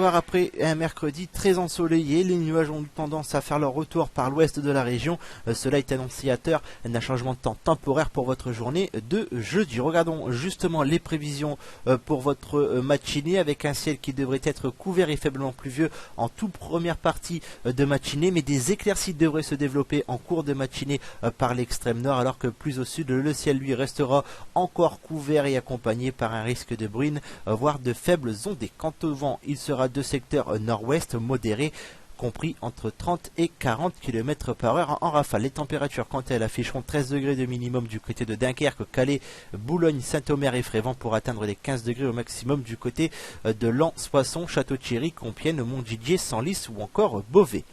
soir, après un mercredi très ensoleillé, les nuages ont eu tendance à faire leur retour par l'ouest de la région. Cela est annonciateur d'un changement de temps temporaire pour votre journée de jeudi. Regardons justement les prévisions pour votre matinée, avec un ciel qui devrait être couvert et faiblement pluvieux en toute première partie de matinée, mais des éclaircies devraient se développer en cours de matinée par l'extrême nord, alors que plus au sud, le ciel lui restera encore couvert et accompagné par un risque de bruine, voire de faibles ondées. Quant au vent, il sera de secteur nord-ouest modéré, compris entre 30 et 40 km par heure en rafale. Les températures, quant à elles, afficheront 13 degrés de minimum du côté de Dunkerque, Calais, Boulogne, Saint-Omer et Frévent, pour atteindre les 15 degrés au maximum du côté de Lens, Soissons, Château-Thierry, Compiègne, Montdidier, Senlis ou encore Beauvais.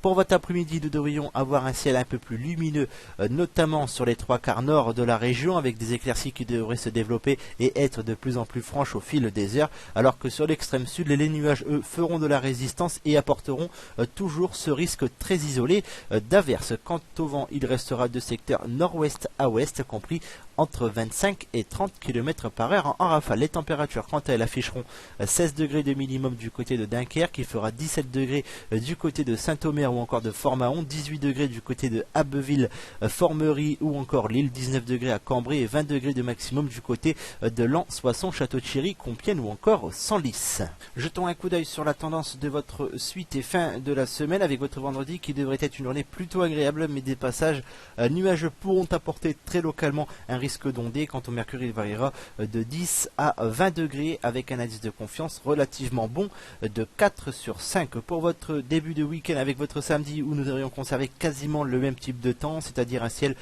Pour votre après-midi, nous devrions avoir un ciel un peu plus lumineux, notamment sur les trois quarts nord de la région, avec des éclaircies qui devraient se développer et être de plus en plus franches au fil des heures, alors que sur l'extrême sud, les nuages, eux, feront de la résistance et apporteront toujours ce risque très isolé d'averse. Quant au vent, il restera de secteur nord-ouest à ouest, compris entre 25 et 30 km par heure en rafale. Les températures, quant à elles, afficheront 16 degrés de minimum du côté de Dunkerque, qui fera 17 degrés du côté de Saint-Omer ou encore de Fort-Mahon, 18 degrés du côté de Abbeville, Formerie ou encore Lille, 19 degrés à Cambrai et 20 degrés de maximum du côté de Lens, Soissons, Château-Thierry, Compiègne ou encore Senlis. Jetons un coup d'œil sur la tendance de votre suite et fin de la semaine, avec votre vendredi qui devrait être une journée plutôt agréable, mais des passages nuageux pourront apporter très localement un risque d'ondée. Quant au mercure, il variera de 10 à 20 degrés avec un indice de confiance relativement bon de 4 sur 5. Pour votre début de week-end, avec votre samedi, où nous devrions conserver quasiment le même type de temps, c'est-à-dire un ciel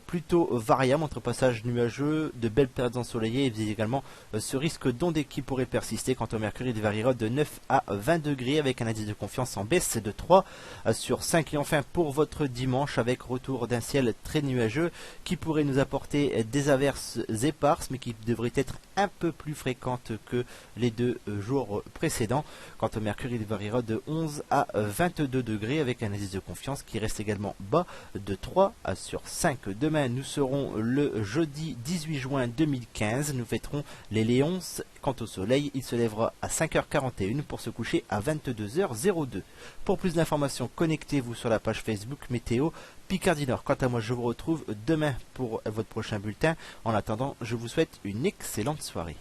plutôt variable entre passages nuageux, de belles périodes ensoleillées et également ce risque d'ondée qui pourrait persister. Quant au mercure, il variera de 9 à 20 degrés avec un indice de confiance en baisse de 3 sur 5. Et enfin pour votre dimanche, avec retour d'un ciel très nuageux qui pourrait nous apporter des averses éparses, mais qui devraient être un peu plus fréquentes que les deux jours précédents. Quant au mercure, il variera de 11 à 22 degrés avec un indice de confiance qui reste également bas de 3 sur 5. Demain, nous serons le jeudi 18 juin 2015. Nous fêterons les Léonces. Quant au soleil, il se lèvera à 5h41 pour se coucher à 22h02. Pour plus d'informations, connectez-vous sur la page Facebook Météo Picardie Nord. Quant à moi, je vous retrouve demain pour votre prochain bulletin. En attendant, je vous souhaite une excellente soirée.